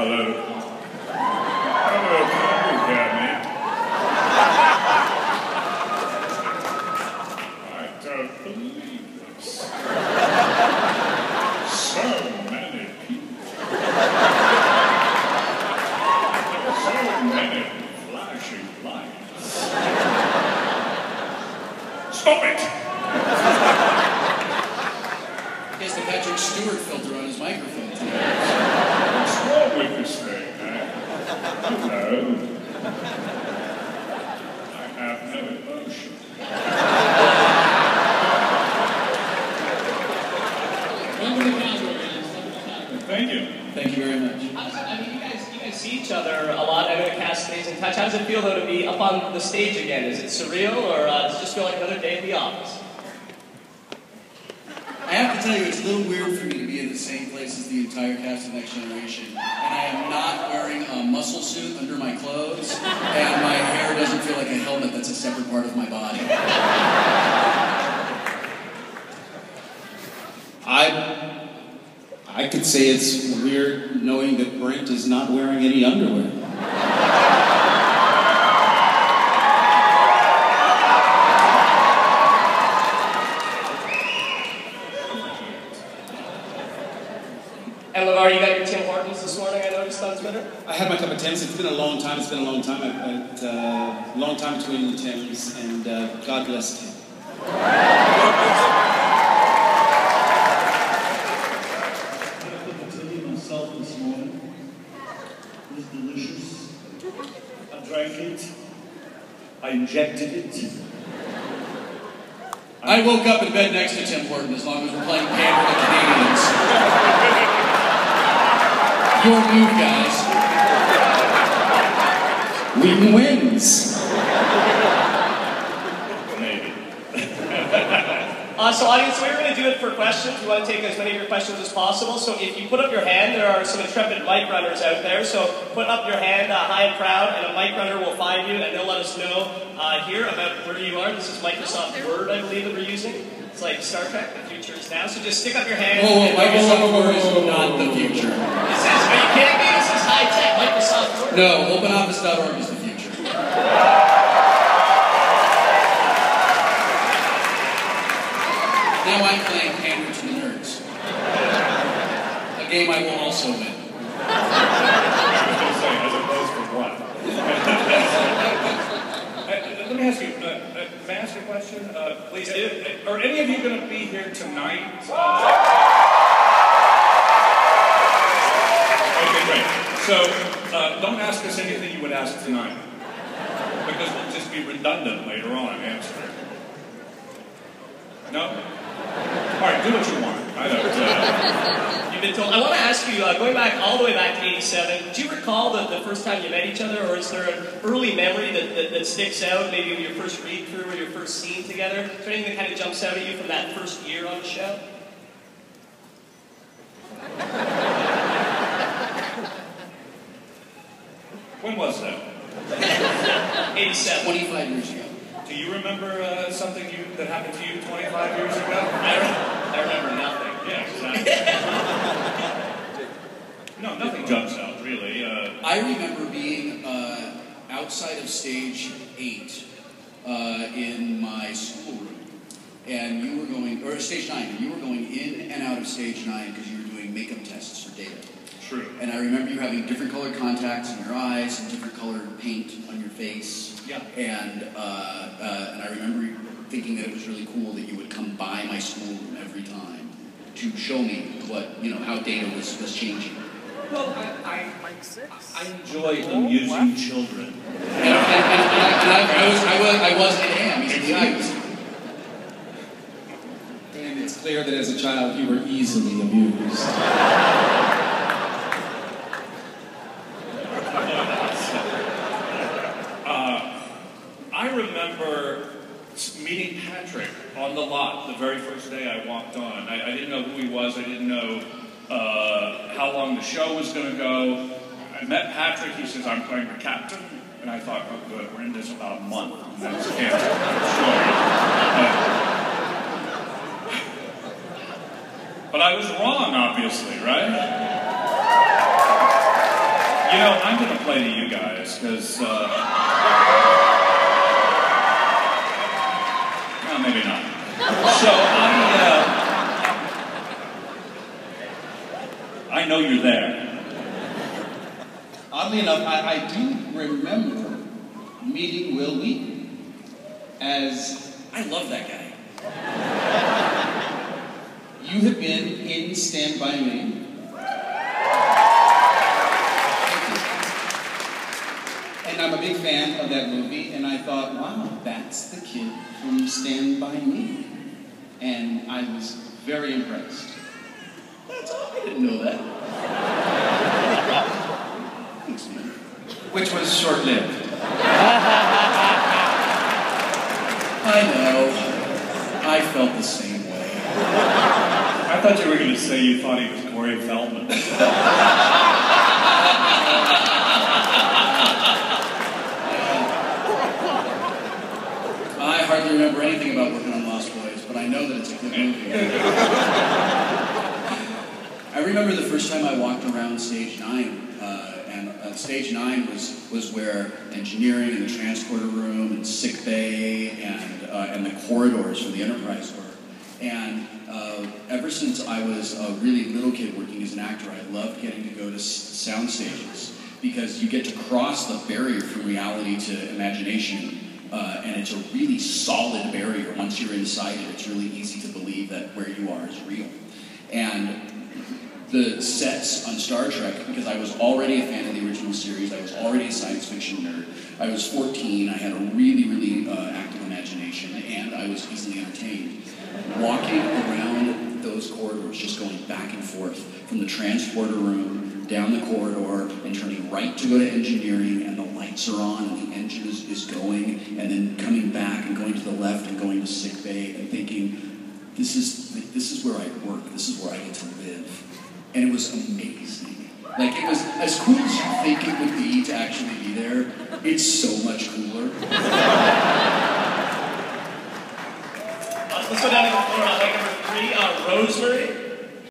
Hello. Hello, copycat, man. I don't believe this. So many people. So many flashing lights. Stop it! He has the Patrick Stewart filter on his microphone today. What's wrong with this thing, man? Hello. I have no emotion. Welcome to Calgary. Thank you. Thank you very much. I mean, you guys see each other a lot. I know the cast stays in touch. How does it feel, though, to be up on the stage again? Is it surreal, or does it just feel like another day at the office? I have to tell you, it's a little weird for me to be in the same place as the entire cast of Next Generation. And I am not wearing a muscle suit under my clothes, and my hair doesn't feel like a helmet that's a separate part of my body. I could say it's weird knowing that Brent is not wearing any underwear. And LeVar, you got your Tim Hortons this morning, I noticed on Twitter? I had my cup of Tim's. It's been a long time. It's been a long time. Long time between the Tims, and God bless Tim. I put the tea myself this morning. It was delicious. I drank it. I injected it. I woke up in bed next to Tim Burton as long as we're playing Canada with the Canadians. Your move, guys. Wheaton wins. Maybe. So audience, we're going to do it for questions. We want to take as many of your questions as possible. So if you put up your hand, there are some intrepid mic runners out there. So put up your hand high and proud, and a mic runner will find you, and they'll let us know here about where you are. This is Microsoft Word, I believe, that we're using. It's like Star Trek, the future is now. So just stick up your hand. Whoa, Microsoft Word is not the future. This is, are you kidding me? This is high-tech Microsoft Word. No, OpenOffice.org is the future. Now I'm playing Pander to the Nerds. A game I will also win. I was going to say, as opposed to what? Let me ask you, may I ask you a question? Please do. Are any of you going to be here tonight? Okay, great. So, don't ask us anything you would ask tonight. Because we'll just be redundant later on answering. No? All right, do what you want. I don't. You've been told. I want to ask you, going back all the way back to '87, do you recall the first time you met each other, or is there an early memory that sticks out, maybe of your first read-through or your first scene together? Is there anything that kind of jumps out at you from that first year on the show? When was that? 87. 25 years ago. Do you remember something that happened to you 25 years ago? I remember nothing. Yeah, exactly. No, nothing jumps out, really. I remember being outside of stage 8 in my schoolroom, and you were going, or stage 9, and you were going in and out of stage 9 because you were doing makeup tests for data. True. And I remember you having different colored contacts in your eyes and different colored paint on your face. Yeah. And I remember thinking that it was really cool that you would come by my schoolroom every time to show me what, how data was changing. Well, I enjoy amusing children. And I was and am. He's amused. And it's clear that as a child you were easily amused. I remember meeting Patrick on the lot the very first day I walked on. I didn't know who he was. I didn't know how long the show was going to go. I met Patrick. He says, I'm playing the captain. And I thought, oh, good, we're in this about a month. And that's canceled. But I was wrong, obviously, right? You know, I'm going to play to you guys, because, no, maybe not. So, I know you're there. Oddly enough, I do remember meeting Will Wheaton as... I love that guy. You have been in Stand By Me. And I'm a big fan of that movie, and I thought, wow, that's the kid from Stand By Me. And I was very impressed. That's all. I didn't know that. Thanks, man. Which was short-lived. I know. I felt the same way. I thought you were going to say you thought he was Corey Feldman. I hardly remember anything about working on Lost Boys, but I know that it's a good movie. I remember the first time I walked around Stage 9, and Stage 9 was where engineering and the transporter room and sick bay and the corridors for the Enterprise were. And ever since I was a really little kid working as an actor, I loved getting to go to sound stages because you get to cross the barrier from reality to imagination. And it's a really solid barrier. Once you're inside it, it's really easy to believe that where you are is real. And the sets on Star Trek, because I was already a fan of the original series, I was already a science fiction nerd. I was 14, I had a really, really active imagination, and I was easily entertained. Walking around those corridors, just going back and forth, from the transporter room, down the corridor, and turning right to go to engineering, and the lights are on, and the engine is going, and then coming back and going to the left and going to sick bay, and thinking, this is where I work, this is where I get to live. And it was amazing. Like, it was as cool as you think it would be to actually be there. It's so much cooler. Let's go down to the floor. Like number 3, Rosemary.